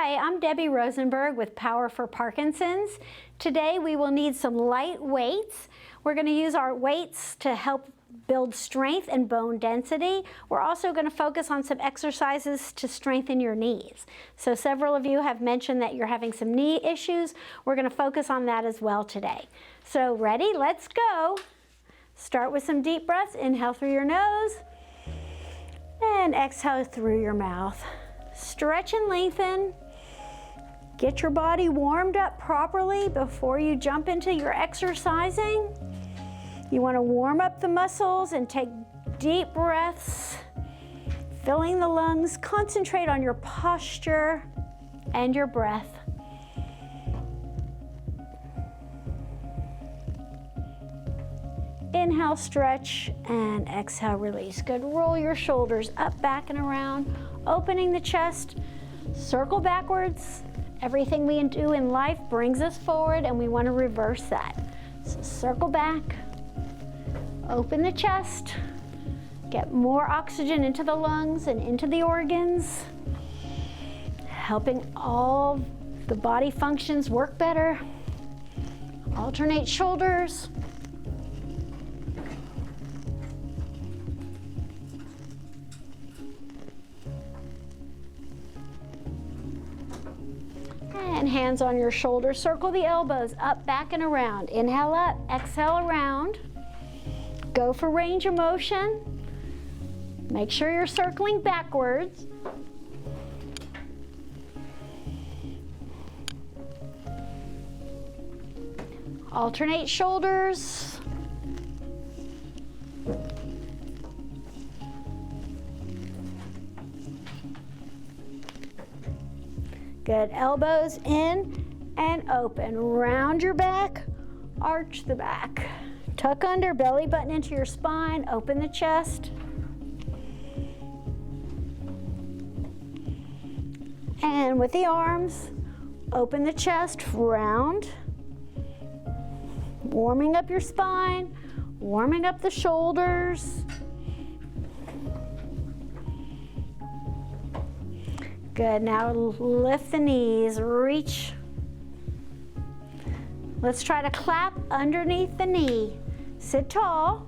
Hi, I'm Debbie Rosenberg with Power for Parkinson's. Today we will need some light weights. We're going to use our weights to help build strength and bone density. We're also going to focus on some exercises to strengthen your knees. So several of you have mentioned that you're having some knee issues. We're going to focus on that as well today. So ready? Let's go. Start with some deep breaths. Inhale through your nose and exhale through your mouth. Stretch and lengthen. Get your body warmed up properly before you jump into your exercising. You want to warm up the muscles and take deep breaths, filling the lungs. Concentrate on your posture and your breath. Inhale, stretch, and exhale, release. Good. Roll your shoulders up, back, and around, opening the chest. Circle backwards. Everything we do in life brings us forward, and we want to reverse that. So circle back, open the chest, get more oxygen into the lungs and into the organs, helping all the body functions work better. Alternate shoulders. And hands on your shoulders. Circle the elbows up, back, and around. Inhale up, exhale around. Go for range of motion. Make sure you're circling backwards. Alternate shoulders. Good. Elbows in and open. Round your back, arch the back. Tuck under, belly button into your spine, open the chest. And with the arms, open the chest, round. Warming up your spine, warming up the shoulders. Good. Now lift the knees, reach. Let's try to clap underneath the knee. Sit tall.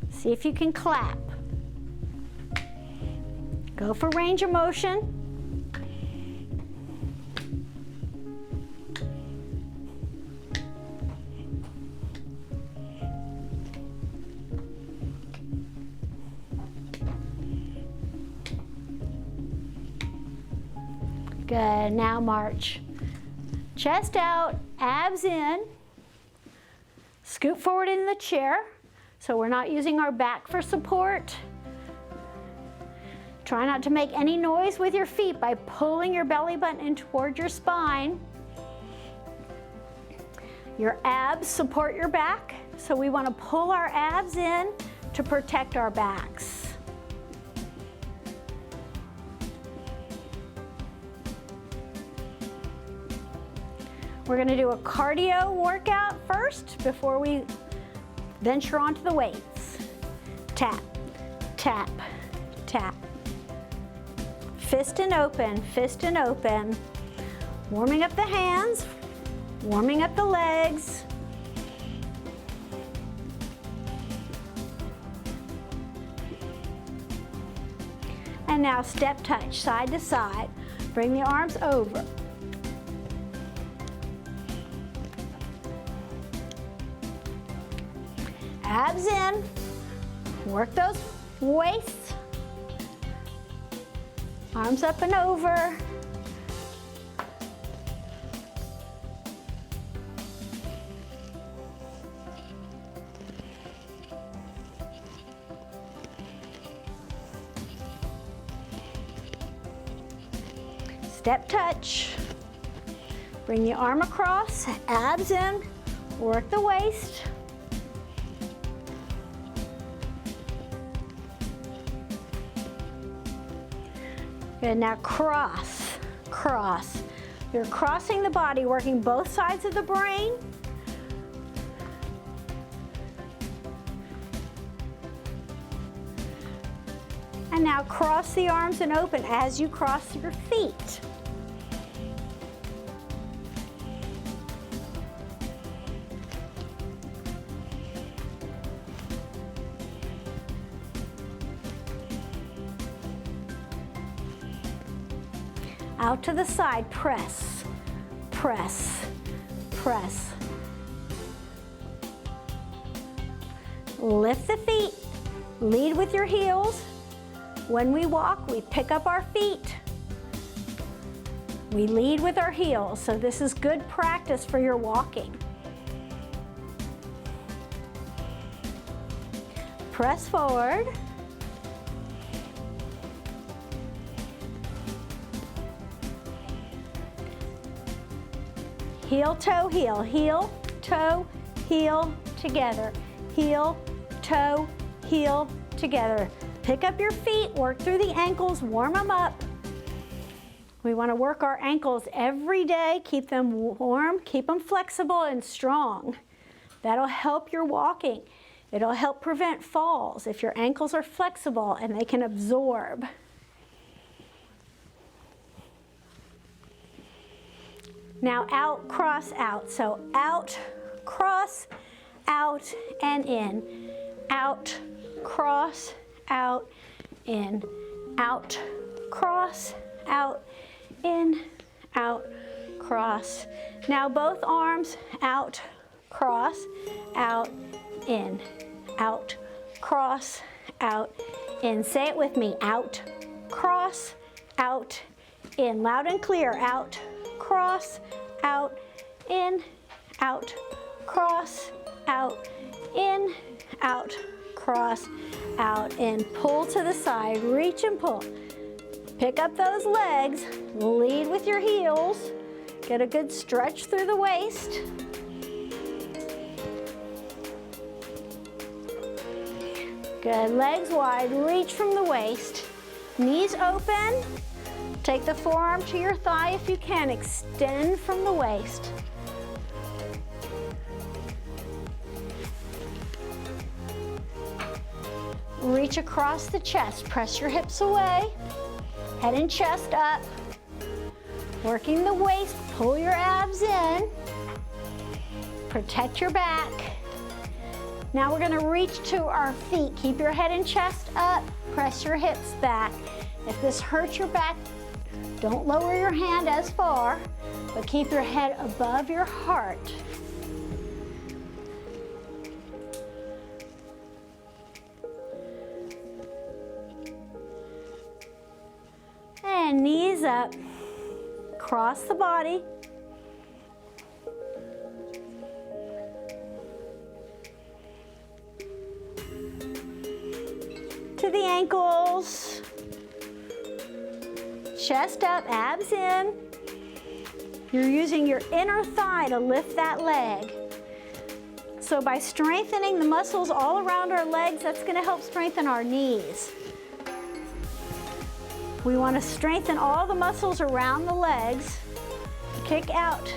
See if you can clap. Go for range of motion. Good. Now march. Chest out, abs in. Scoot forward in the chair, so we're not using our back for support. Try not to make any noise with your feet by pulling your belly button in toward your spine. Your abs support your back, so we want to pull our abs in to protect our backs. We're going to do a cardio workout first before we venture onto the weights. Tap, tap, tap. Fist and open, fist and open. Warming up the hands, warming up the legs. And now step touch, side to side. Bring the arms over. Abs in, work those waists, arms up and over. Step touch, bring the arm across, abs in, work the waist. Good. Now cross, cross. You're crossing the body, working both sides of the brain. And now cross the arms and open as you cross your feet. out to the side, press, press, press. Lift the feet, lead with your heels. When we walk, we pick up our feet. We lead with our heels, so this is good practice for your walking. Press forward. Heel, toe, heel together. Heel, toe, heel together. Pick up your feet, work through the ankles, warm them up. We want to work our ankles every day, keep them warm, keep them flexible and strong. That'll help your walking. It'll help prevent falls if your ankles are flexible and they can absorb. Now out, cross, out. So out, cross, out, and in. Out, cross, out, in. Out, cross, out, in, out, cross. Now both arms, out, cross, out, in. Out, cross, out, in. Say it with me. Out, cross, out, in. Loud and clear. Out, cross, out, in, out, cross, out, in, out, cross, out, in. Pull to the side, reach and pull. Pick up those legs, lead with your heels. Get a good stretch through the waist. Good, legs wide, reach from the waist. Knees open. Take the forearm to your thigh if you can. Extend from the waist. Reach across the chest. Press your hips away. Head and chest up. Working the waist. Pull your abs in. Protect your back. Now we're going to reach to our feet. Keep your head and chest up. Press your hips back. If this hurts your back, don't lower your hand as far, but keep your head above your heart. And knees up. Cross the body. To the ankles. Chest up, abs in. You're using your inner thigh to lift that leg. So by strengthening the muscles all around our legs, that's going to help strengthen our knees. We want to strengthen all the muscles around the legs. Kick out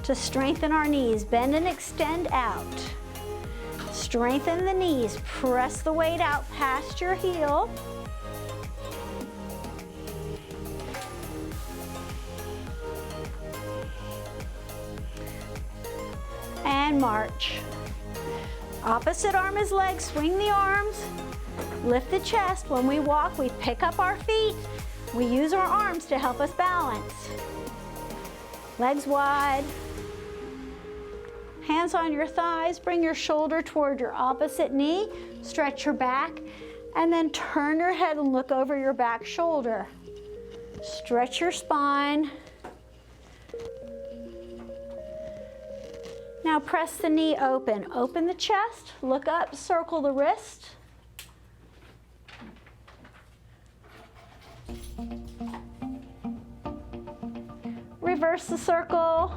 to strengthen our knees. Bend and extend out. Strengthen the knees. Press the weight out past your heel. And march. Opposite arm is leg. Swing the arms. Lift the chest. When we walk, we pick up our feet. We use our arms to help us balance. Legs wide. Hands on your thighs. Bring your shoulder toward your opposite knee. Stretch your back. And then turn your head and look over your back shoulder. Stretch your spine. Now press the knee open. Open the chest. Look up. Circle the wrist. Reverse the circle.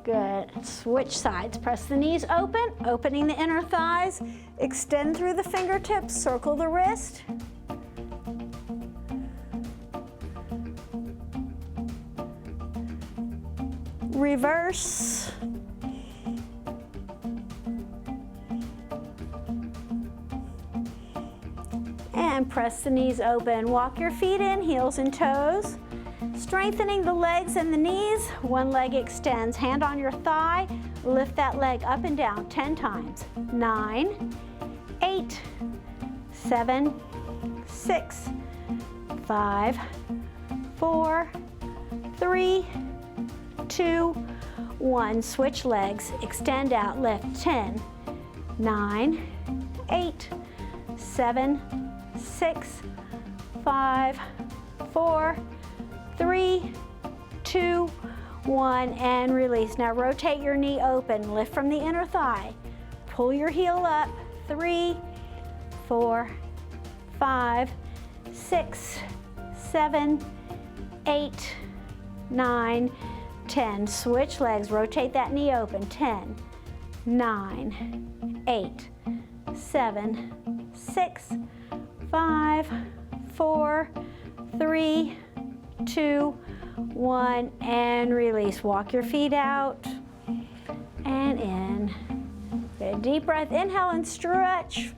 Good. Switch sides. Press the knees open, opening the inner thighs. Extend through the fingertips. Circle the wrist. Reverse. And press the knees open. Walk your feet in, heels and toes. Strengthening the legs and the knees. One leg extends. Hand on your thigh. Lift that leg up and down 10 times. 9, 8, 7, 6, 5, 4, 3, 2, 1. Switch legs, extend out, lift. 10, 9, 8, 7, 6, 5, 4, 3, 2, 1, and release. Now rotate your knee open, lift from the inner thigh. Pull your heel up. 3, 4, 5, 6, 7, 8, 9, 10. Switch legs, rotate that knee open. 10, 9, 8, 7, 6, 5, 4, 3, 2, 1, and release. Walk your feet out and in. Get a deep breath, inhale and stretch.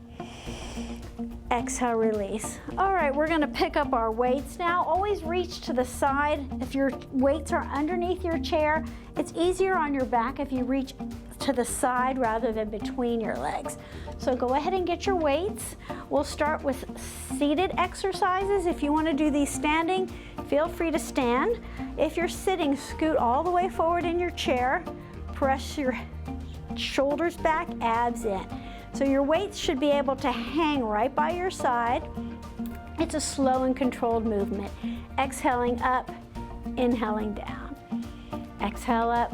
Exhale, release. All right, we're gonna pick up our weights now. Always reach to the side. If your weights are underneath your chair, it's easier on your back if you reach to the side rather than between your legs. So go ahead and get your weights. We'll start with seated exercises. If you want to do these standing, feel free to stand. If you're sitting, scoot all the way forward in your chair. Press your shoulders back, abs in. So your weights should be able to hang right by your side. It's a slow and controlled movement. Exhaling up, inhaling down. Exhale up,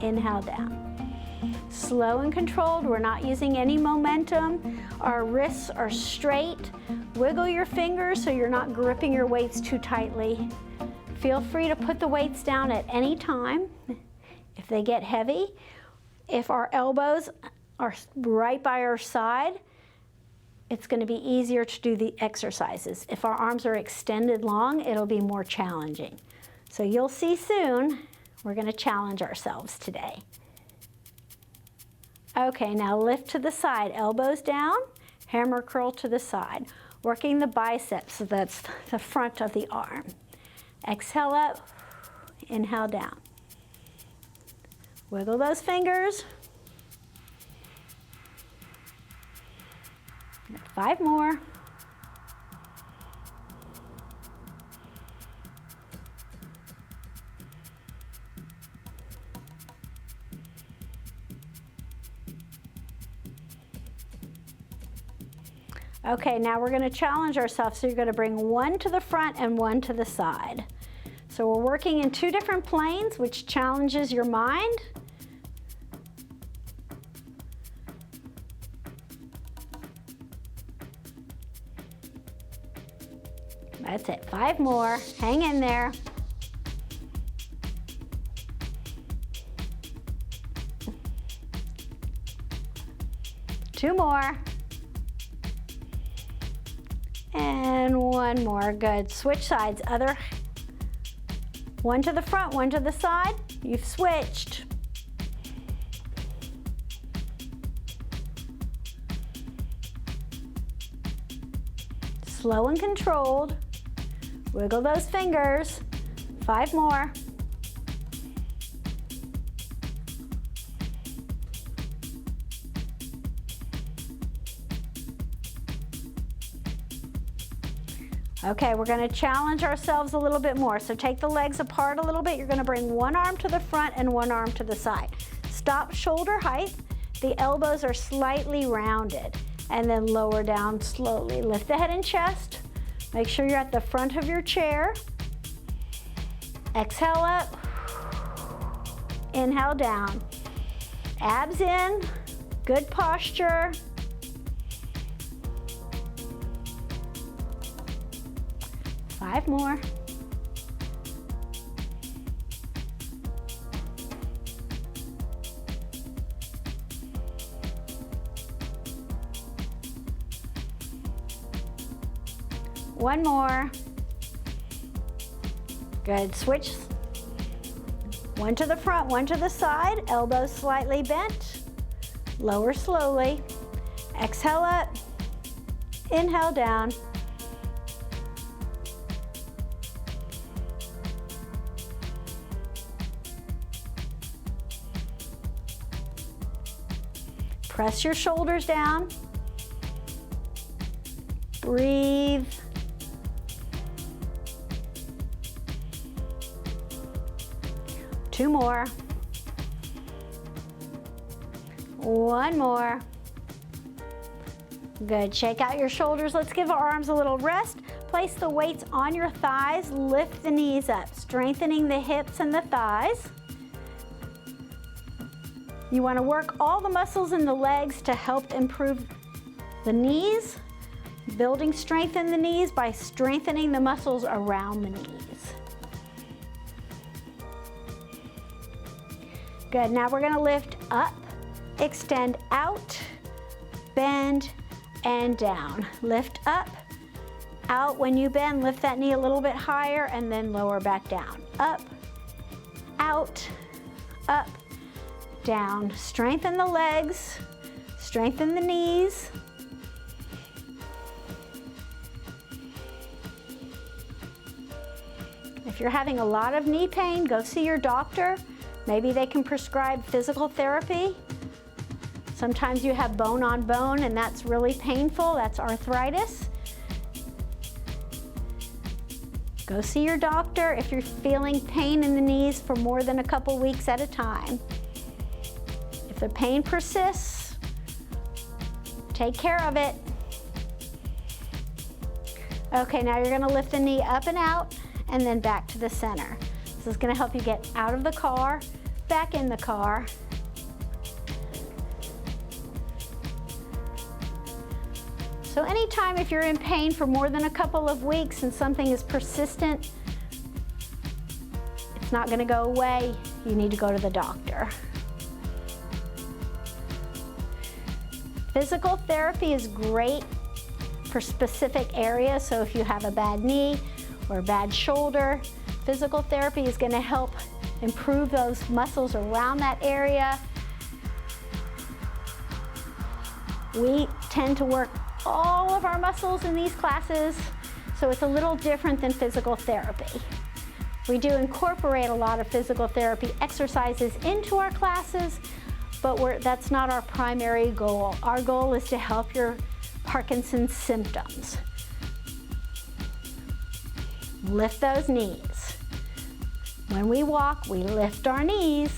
inhale down. Slow and controlled, we're not using any momentum. Our wrists are straight. Wiggle your fingers so you're not gripping your weights too tightly. Feel free to put the weights down at any time if they get heavy. If our elbows are right by our side, it's going to be easier to do the exercises. If our arms are extended long, it'll be more challenging. So you'll see soon, we're going to challenge ourselves today. Okay, now lift to the side, elbows down, hammer curl to the side, working the biceps, so that's the front of the arm. Exhale up, inhale down. Wiggle those fingers. 5 more. Okay, now we're going to challenge ourselves. So you're going to bring one to the front and one to the side. So we're working in 2 different planes, which challenges your mind. That's it, 5 more, hang in there. Two more. And 1 more, good. Switch sides, one to the front, one to the side. You've switched. Slow and controlled. Wiggle those fingers. 5 more. Okay, we're going to challenge ourselves a little bit more. So take the legs apart a little bit. You're going to bring one arm to the front and one arm to the side. Stop shoulder height. The elbows are slightly rounded. And then lower down slowly. Lift the head and chest. Make sure you're at the front of your chair. Exhale up. Inhale down. Abs in. Good posture. 5 more. One more. Good. Switch. One to the front, one to the side. Elbows slightly bent. Lower slowly. Exhale up. Inhale down. Press your shoulders down. Breathe. Two more. One more. Good, shake out your shoulders. Let's give our arms a little rest. Place the weights on your thighs, lift the knees up, strengthening the hips and the thighs. You want to work all the muscles in the legs to help improve the knees, building strength in the knees by strengthening the muscles around the knees. Good, now we're going to lift up, extend out, bend, and down. Lift up, out. When you bend, lift that knee a little bit higher and then lower back down. Up, out, up, down. Strengthen the legs, strengthen the knees. If you're having a lot of knee pain, go see your doctor. Maybe they can prescribe physical therapy. Sometimes you have bone on bone and that's really painful. That's arthritis. Go see your doctor if you're feeling pain in the knees for more than a couple weeks at a time. If the pain persists, take care of it. Okay, now you're gonna lift the knee up and out and then back to the center. This is gonna help you get out of the car, back in the car. So anytime if you're in pain for more than a couple of weeks and something is persistent, it's not gonna go away, you need to go to the doctor. Physical therapy is great for specific areas, so if you have a bad knee or a bad shoulder, physical therapy is gonna help improve those muscles around that area. We tend to work all of our muscles in these classes, so it's a little different than physical therapy. We do incorporate a lot of physical therapy exercises into our classes, but that's not our primary goal. Our goal is to help your Parkinson's symptoms. Lift those knees. When we walk, we lift our knees.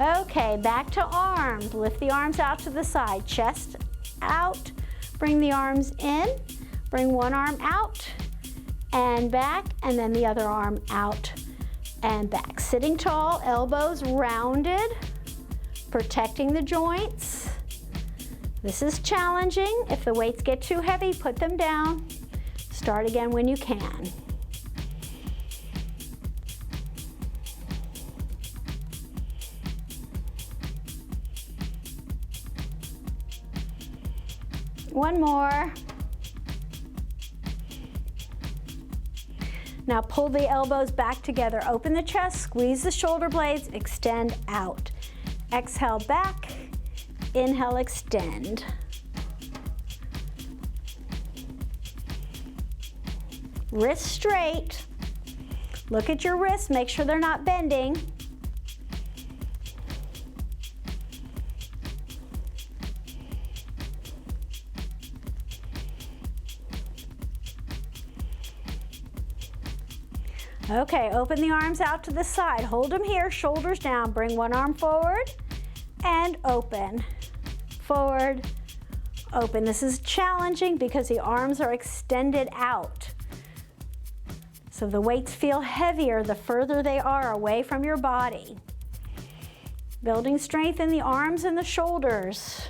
Okay, back to arms. Lift the arms out to the side, chest out, bring the arms in, bring one arm out and back, and then the other arm out and back. Sitting tall, elbows rounded, protecting the joints. This is challenging. If the weights get too heavy, put them down. Start again when you can. One more. Now pull the elbows back together. Open the chest, squeeze the shoulder blades, extend out. Exhale back, inhale, extend. Wrists straight. Look at your wrists, make sure they're not bending. Okay, open the arms out to the side. Hold them here, shoulders down. Bring one arm forward and open. Forward, open. This is challenging because the arms are extended out. So the weights feel heavier the further they are away from your body. Building strength in the arms and the shoulders.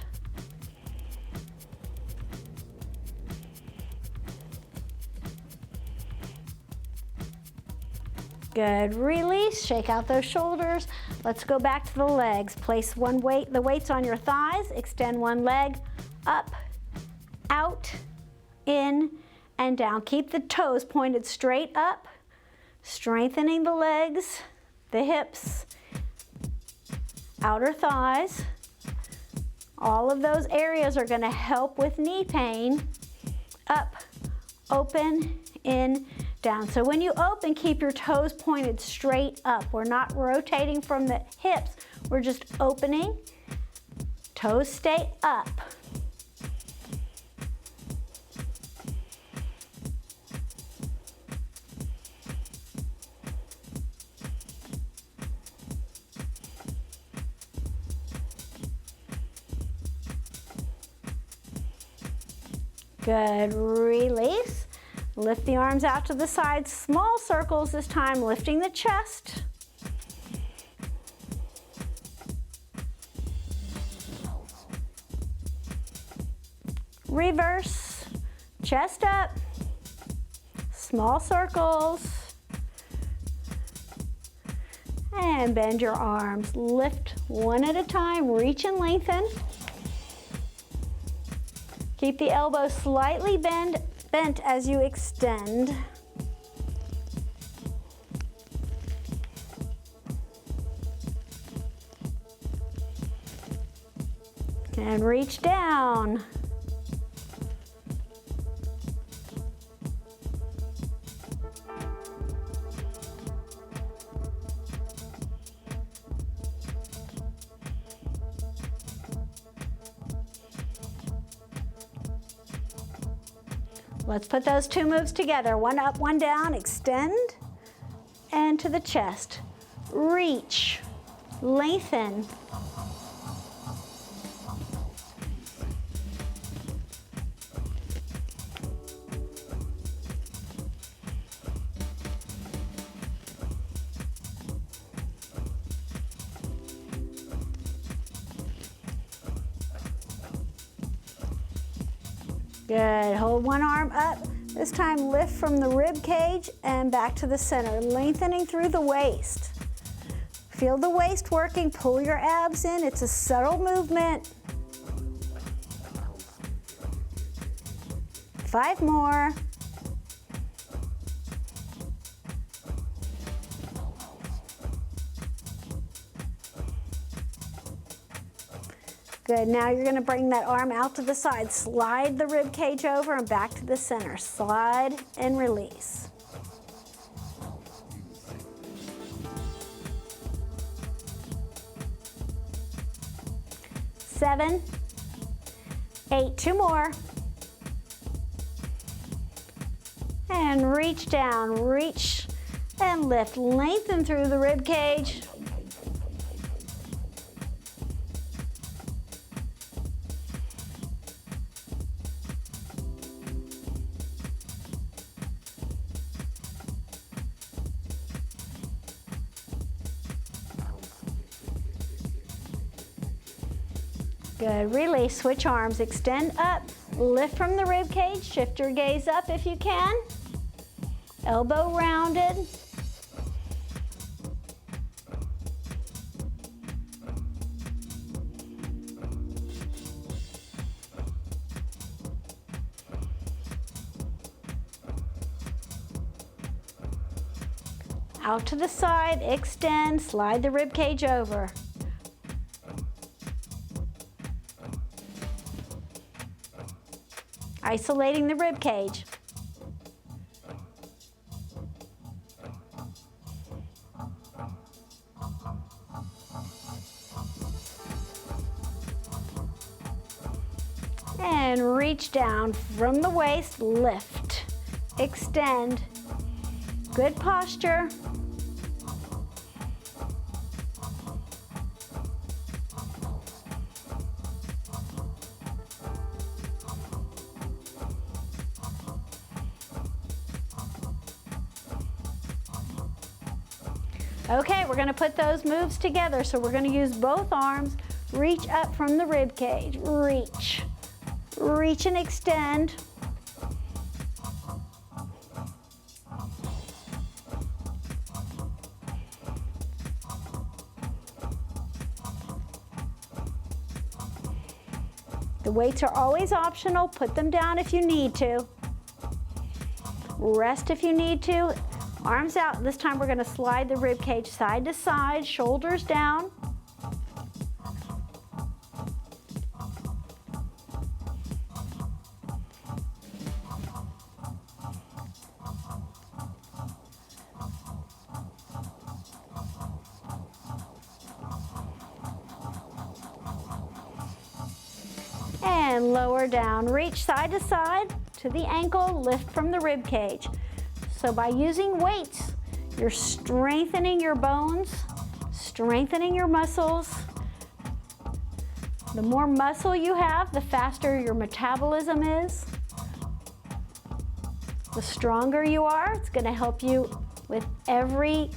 Good, release, shake out those shoulders. Let's go back to the legs. Place the weights on your thighs, extend one leg, up, out, in, and down. Keep the toes pointed straight up, strengthening the legs, the hips, outer thighs. All of those areas are gonna help with knee pain. Up, open, in, down. So when you open, keep your toes pointed straight up. We're not rotating from the hips. We're just opening. Toes stay up. Good, release. Lift the arms out to the sides, small circles this time, lifting the chest. Reverse, chest up, small circles. And bend your arms. Lift one at a time, reach and lengthen. Keep the elbows slightly bent as you extend. And reach down. Let's put those two moves together. One up, one down, extend, and to the chest. Reach, lengthen. Good, hold one arm up. This time lift from the rib cage and back to the center, lengthening through the waist. Feel the waist working, pull your abs in. It's a subtle movement. 5 more. Good, now you're gonna bring that arm out to the side. Slide the rib cage over and back to the center. Slide and release. Seven, 8, 2 more. And reach down, reach and lift. Lengthen through the rib cage. Good, release, switch arms, extend up, lift from the rib cage, shift your gaze up if you can. Elbow rounded. Out to the side, extend, slide the rib cage over. Isolating the rib cage. And reach down from the waist, lift, extend. Good posture. Okay, we're gonna put those moves together. So we're gonna use both arms, reach up from the rib cage, reach. Reach and extend. The weights are always optional. Put them down if you need to. Rest if you need to. Arms out. This time we're going to slide the rib cage side to side, shoulders down. and lower down. Reach side to side to the ankle, lift from the rib cage. So by using weights, you're strengthening your bones, strengthening your muscles. The more muscle you have, the faster your metabolism is. The stronger you are, it's going to help you with every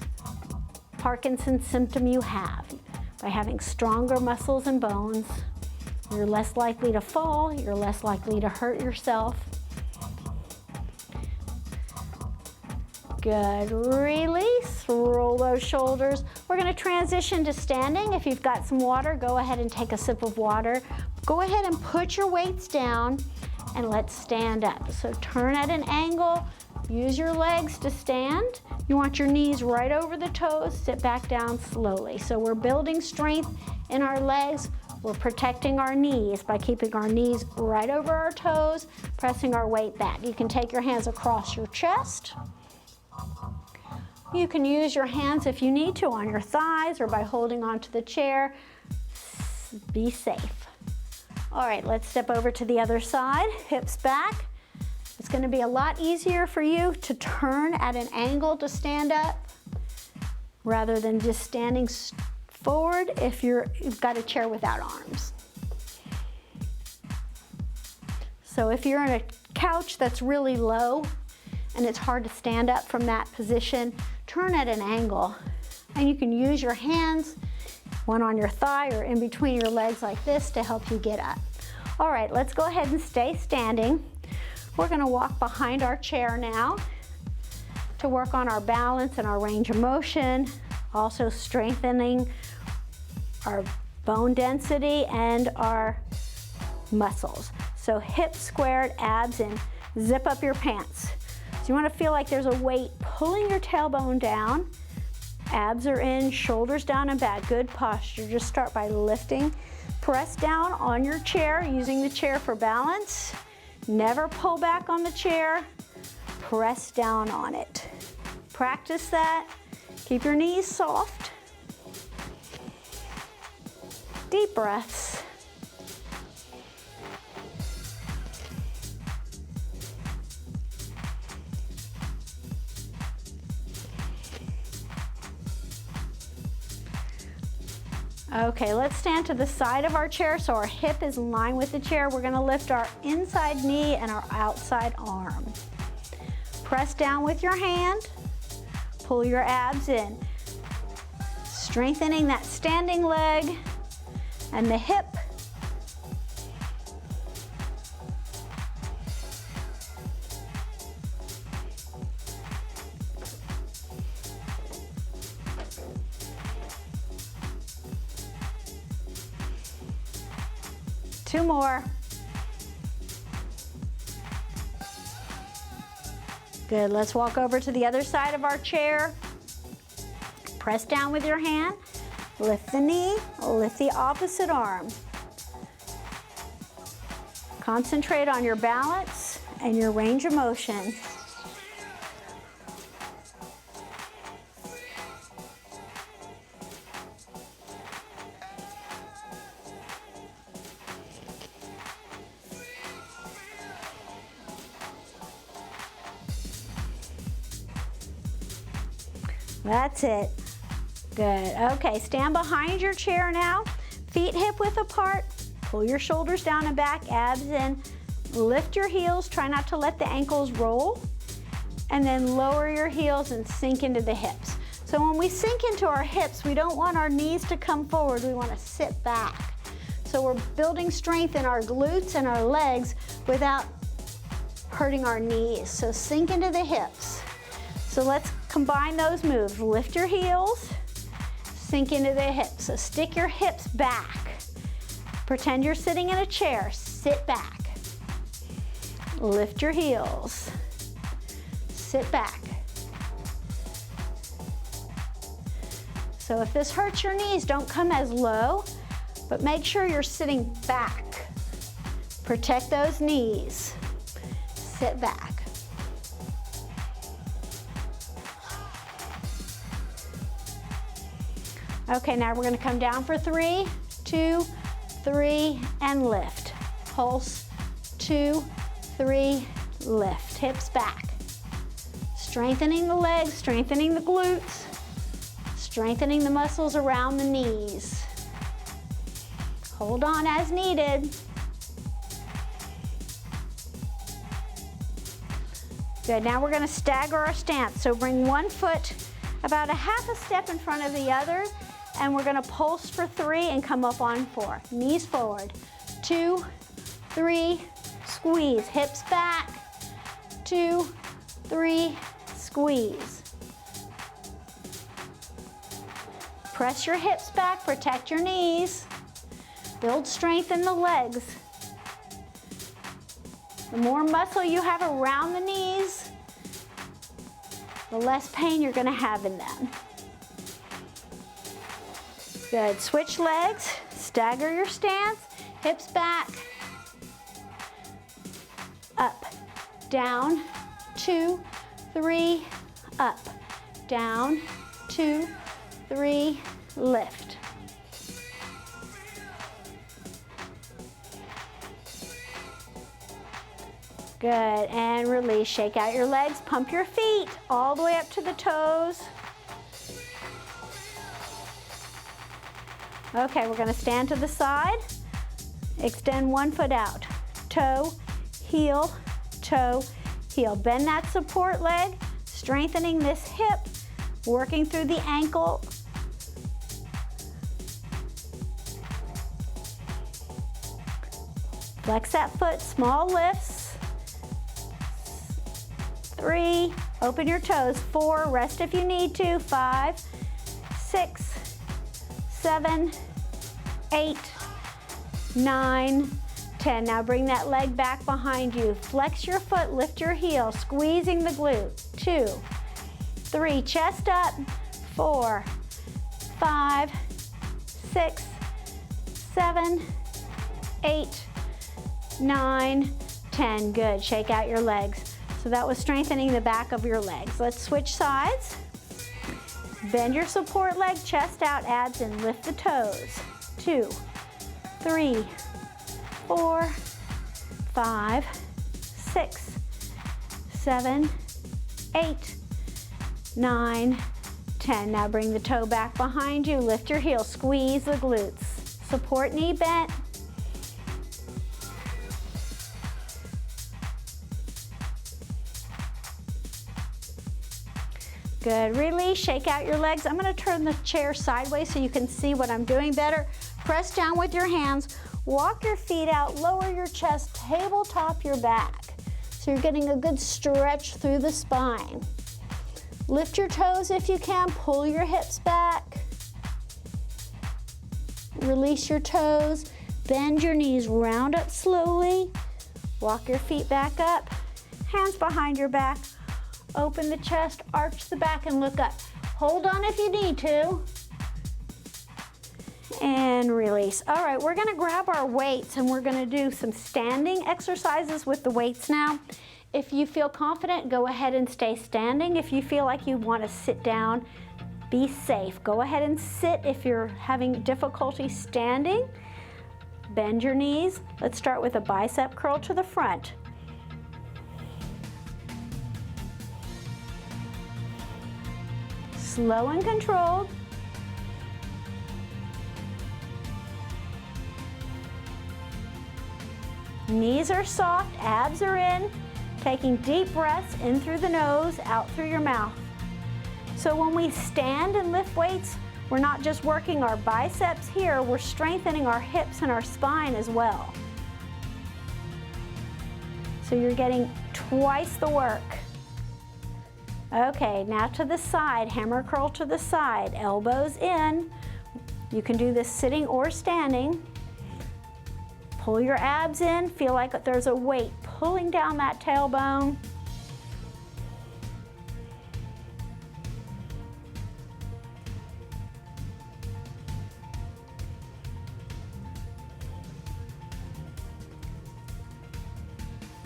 Parkinson's symptom you have. By having stronger muscles and bones, you're less likely to fall, you're less likely to hurt yourself. Good, release, roll those shoulders. We're gonna transition to standing. If you've got some water, go ahead and take a sip of water. Go ahead and put your weights down and let's stand up. So turn at an angle, use your legs to stand. You want your knees right over the toes, sit back down slowly. So we're building strength in our legs. We're protecting our knees by keeping our knees right over our toes, pressing our weight back. You can take your hands across your chest. You can use your hands if you need to on your thighs or by holding onto the chair. Be safe. All right, let's step over to the other side, hips back. It's going to be a lot easier for you to turn at an angle to stand up rather than just standing forward if you've got a chair without arms. So if you're in a couch that's really low and it's hard to stand up from that position, turn at an angle. And you can use your hands, one on your thigh or in between your legs like this to help you get up. All right, let's go ahead and stay standing. We're gonna walk behind our chair now to work on our balance and our range of motion, also strengthening our bone density and our muscles. So hips squared, abs in, zip up your pants. So you want to feel like there's a weight pulling your tailbone down. Abs are in, shoulders down and back. Good posture. Just start by lifting. Press down on your chair, using the chair for balance. Never pull back on the chair. Press down on it. Practice that. Keep your knees soft. Deep breaths. Okay, let's stand to the side of our chair so our hip is in line with the chair. We're gonna lift our inside knee and our outside arm. Press down with your hand, pull your abs in. Strengthening that standing leg and the hip. Two more. Good, let's walk over to the other side of our chair. Press down with your hand, lift the knee, lift the opposite arm. Concentrate on your balance and your range of motion. That's it. Good. Okay, stand behind your chair now. Feet hip width apart. Pull your shoulders down and back, abs in. Lift your heels. Try not to let the ankles roll. And then lower your heels and sink into the hips. So when we sink into our hips, we don't want our knees to come forward. We want to sit back. So we're building strength in our glutes and our legs without hurting our knees. So sink into the hips. So let's combine those moves. Lift your heels, sink into the hips. So stick your hips back. Pretend you're sitting in a chair. Sit back. Lift your heels. Sit back. So if this hurts your knees, don't come as low, but make sure you're sitting back. Protect those knees. Sit back. Okay, now we're going to come down for 3, 2, 3, and lift. pulse, 2, 3, lift, hips back. Strengthening the legs, strengthening the glutes, strengthening the muscles around the knees. Hold on as needed. Good, now we're gonna stagger our stance. So bring one foot about a half a step in front of the other, and we're gonna pulse for 3 and come up on 4. Knees forward, 2, 3, squeeze, hips back, 2, 3, squeeze. Press your hips back, protect your knees. Build strength in the legs. The more muscle you have around the knees, the less pain you're going to have in them. Good. Switch legs, stagger your stance, hips back, up, down, 2, 3, up, down, 2, 3, lift. Good, and release. Shake out your legs, pump your feet all the way up to the toes. Okay, we're gonna stand to the side. Extend one foot out. Toe, heel, heel. Bend that support leg, strengthening this hip, working through the ankle. Flex that foot, small lifts. 3, open your toes. 4, rest if you need to. 5, 6, 7, 8, 9, 10. Now bring that leg back behind you. Flex your foot, lift your heel, squeezing the glute. 2, 3, chest up. 4, 5, 6, 7, 8, 9, 10. Good, shake out your legs. So that was strengthening the back of your legs. Let's switch sides. Bend your support leg, chest out, abs in, lift the toes. 2, 3, 4, 5, 6, 7, 8, 9, 10. Now bring the toe back behind you, lift your heel, squeeze the glutes. Support knee bent. Good, release, shake out your legs. I'm gonna turn the chair sideways so you can see what I'm doing better. Press down with your hands, walk your feet out, lower your chest, tabletop your back. So you're getting a good stretch through the spine. Lift your toes if you can, pull your hips back. Release your toes, bend your knees, round up slowly. Walk your feet back up, hands behind your back. Open the chest, arch the back, and look up. Hold on if you need to. And release. All right, we're gonna grab our weights and we're gonna do some standing exercises with the weights now. If you feel confident, go ahead and stay standing. If you feel like you wanna sit down, be safe. Go ahead and sit if you're having difficulty standing. Bend your knees. Let's start with a bicep curl to the front. Slow and controlled. Knees are soft, abs are in. Taking deep breaths in through the nose, out through your mouth. So when we stand and lift weights, we're not just working our biceps here, we're strengthening our hips and our spine as well. So you're getting twice the work. Okay, now to the side, hammer curl to the side, elbows in. You can do this sitting or standing. Pull your abs in, feel like there's a weight pulling down that tailbone.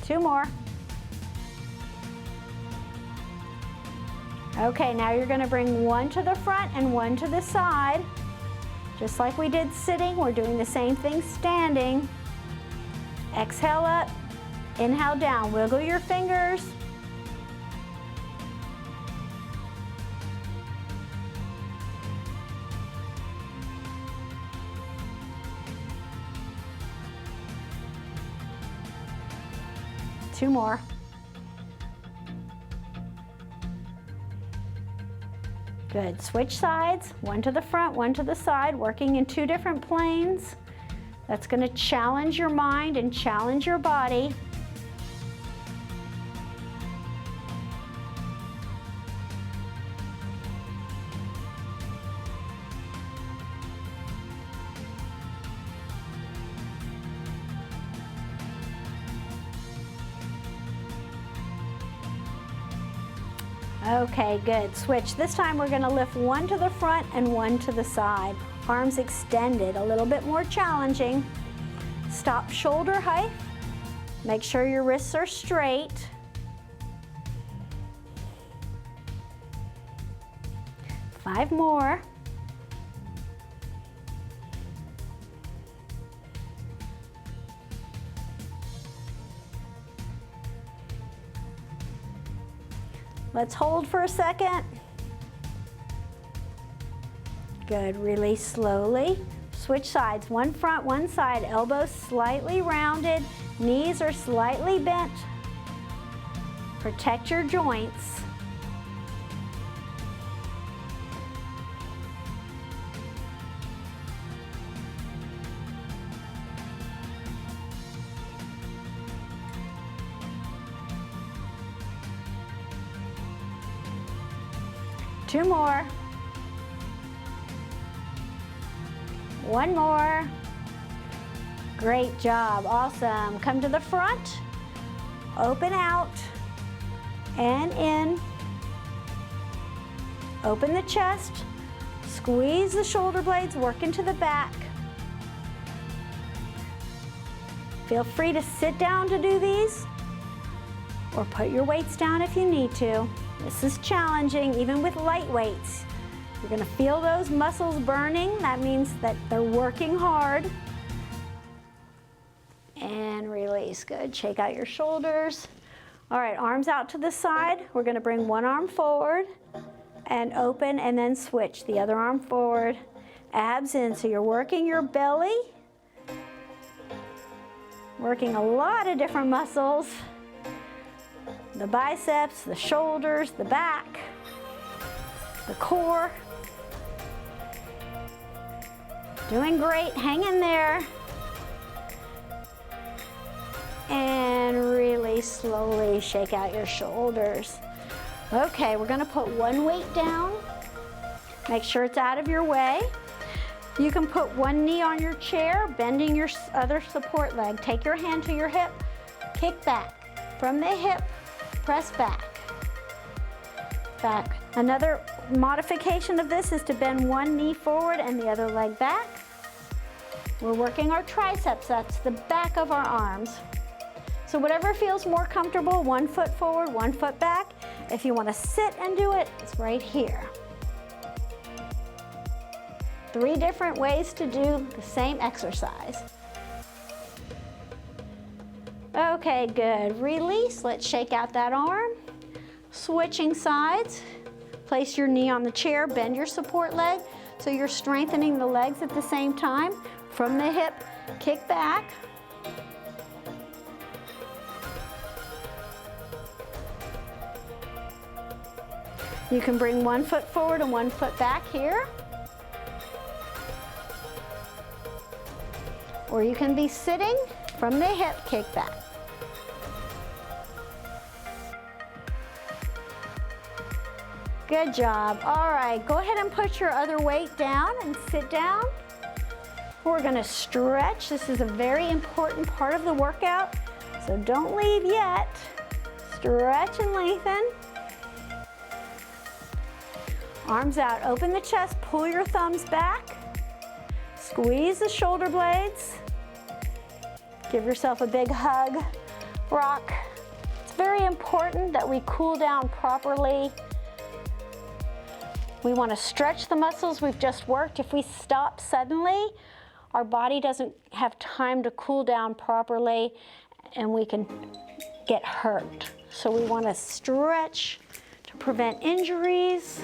Two more. Okay, now you're gonna bring one to the front and one to the side. Just like we did sitting, we're doing the same thing standing. Exhale up, inhale down. Wiggle your fingers. Two more. Good. Switch sides, one to the front, one to the side, working in two different planes. That's going to challenge your mind and challenge your body. Okay, good. Switch. This time we're going to lift one to the front and one to the side. Arms extended, a little bit more challenging. Stop shoulder height. Make sure your wrists are straight. Five more. Let's hold for a second. Good, release slowly. Switch sides, one front, one side, elbows slightly rounded, knees are slightly bent. Protect your joints. Two more. One more. Great job, awesome. Come to the front, open out and in. Open the chest, squeeze the shoulder blades, work into the back. Feel free to sit down to do these or put your weights down if you need to. This is challenging, even with light weights. You're gonna feel those muscles burning. That means that they're working hard. And release, good. Shake out your shoulders. All right, arms out to the side. We're gonna bring one arm forward and open and then switch. The other arm forward, abs in. So you're working your belly, working a lot of different muscles. The biceps, the shoulders, the back, the core. Doing great, hang in there. And really slowly shake out your shoulders. Okay, we're gonna put one weight down. Make sure it's out of your way. You can put one knee on your chair, bending your other support leg. Take your hand to your hip, kick back. From the hip, press back. Back. Another modification of this is to bend one knee forward and the other leg back. We're working our triceps, that's the back of our arms. So whatever feels more comfortable, one foot forward, one foot back. If you want to sit and do it, it's right here. 3 different ways to do the same exercise. Okay, good. Release. Let's shake out that arm. Switching sides. Place your knee on the chair, bend your support leg so you're strengthening the legs at the same time. From the hip, kick back. You can bring one foot forward and one foot back here. Or you can be sitting, from the hip, kick back. Good job. All right, go ahead and put your other weight down and sit down. We're gonna stretch. This is a very important part of the workout, so don't leave yet. Stretch and lengthen. Arms out, open the chest, pull your thumbs back. Squeeze the shoulder blades. Give yourself a big hug. Rock. It's very important that we cool down properly. We want to stretch the muscles we've just worked. If we stop suddenly, our body doesn't have time to cool down properly and we can get hurt. So we want to stretch to prevent injuries.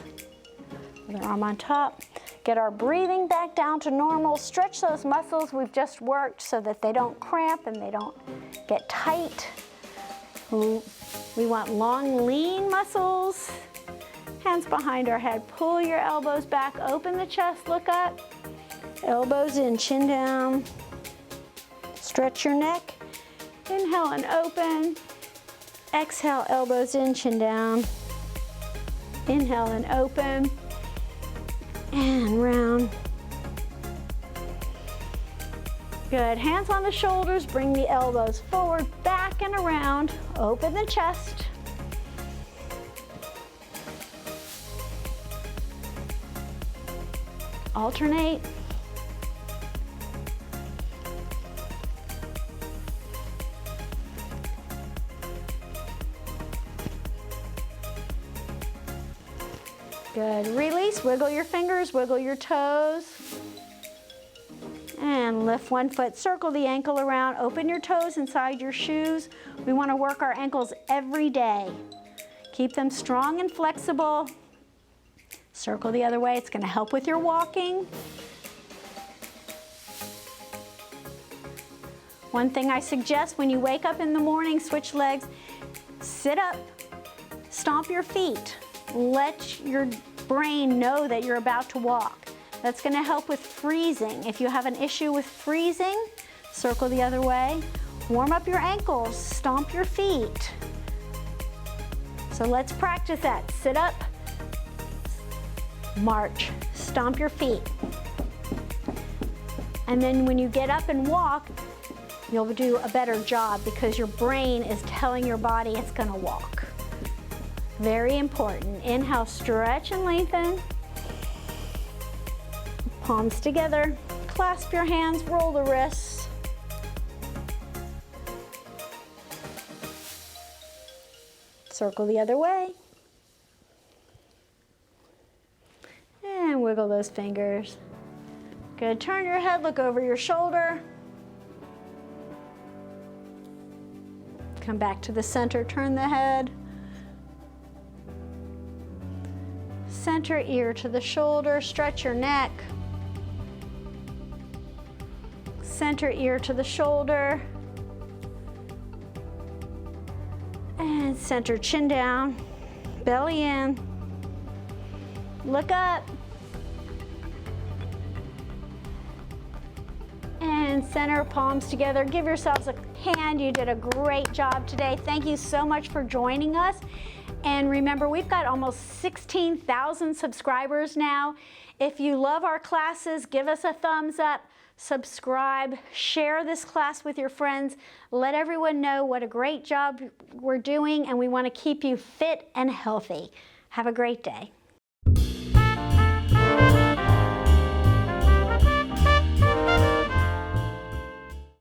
Other arm on top. Get our breathing back down to normal. Stretch those muscles we've just worked so that they don't cramp and they don't get tight. We want long, lean muscles. Hands behind our head. Pull your elbows back. Open the chest. Look up. Elbows in, chin down. Stretch your neck. Inhale and open. Exhale, elbows in, chin down. Inhale and open. And round. Good. Hands on the shoulders. Bring the elbows forward, back and around. Open the chest. Alternate. Good. Release. Wiggle your fingers, wiggle your toes. And lift one foot. Circle the ankle around. Open your toes inside your shoes. We want to work our ankles every day. Keep them strong and flexible. Circle the other way. It's going to help with your walking. One thing I suggest when you wake up in the morning, switch legs, sit up, stomp your feet. Let your brain know that you're about to walk. That's going to help with freezing. If you have an issue with freezing, circle the other way. Warm up your ankles, stomp your feet. So let's practice that. Sit up, march, stomp your feet. And then when you get up and walk, you'll do a better job because your brain is telling your body it's going to walk. Very important. Inhale, stretch and lengthen. Palms together. Clasp your hands, roll the wrists. Circle the other way. And wiggle those fingers. Good. Turn your head, look over your shoulder. Come back to the center, turn the head. Center ear to the shoulder, stretch your neck. Center ear to the shoulder. And center chin down, belly in. Look up. And center palms together. Give yourselves a hand. You did a great job today. Thank you so much for joining us. And remember, we've got almost 16,000 subscribers now. If you love our classes, give us a thumbs up, subscribe, share this class with your friends. Let everyone know what a great job we're doing, and we want to keep you fit and healthy. Have a great day.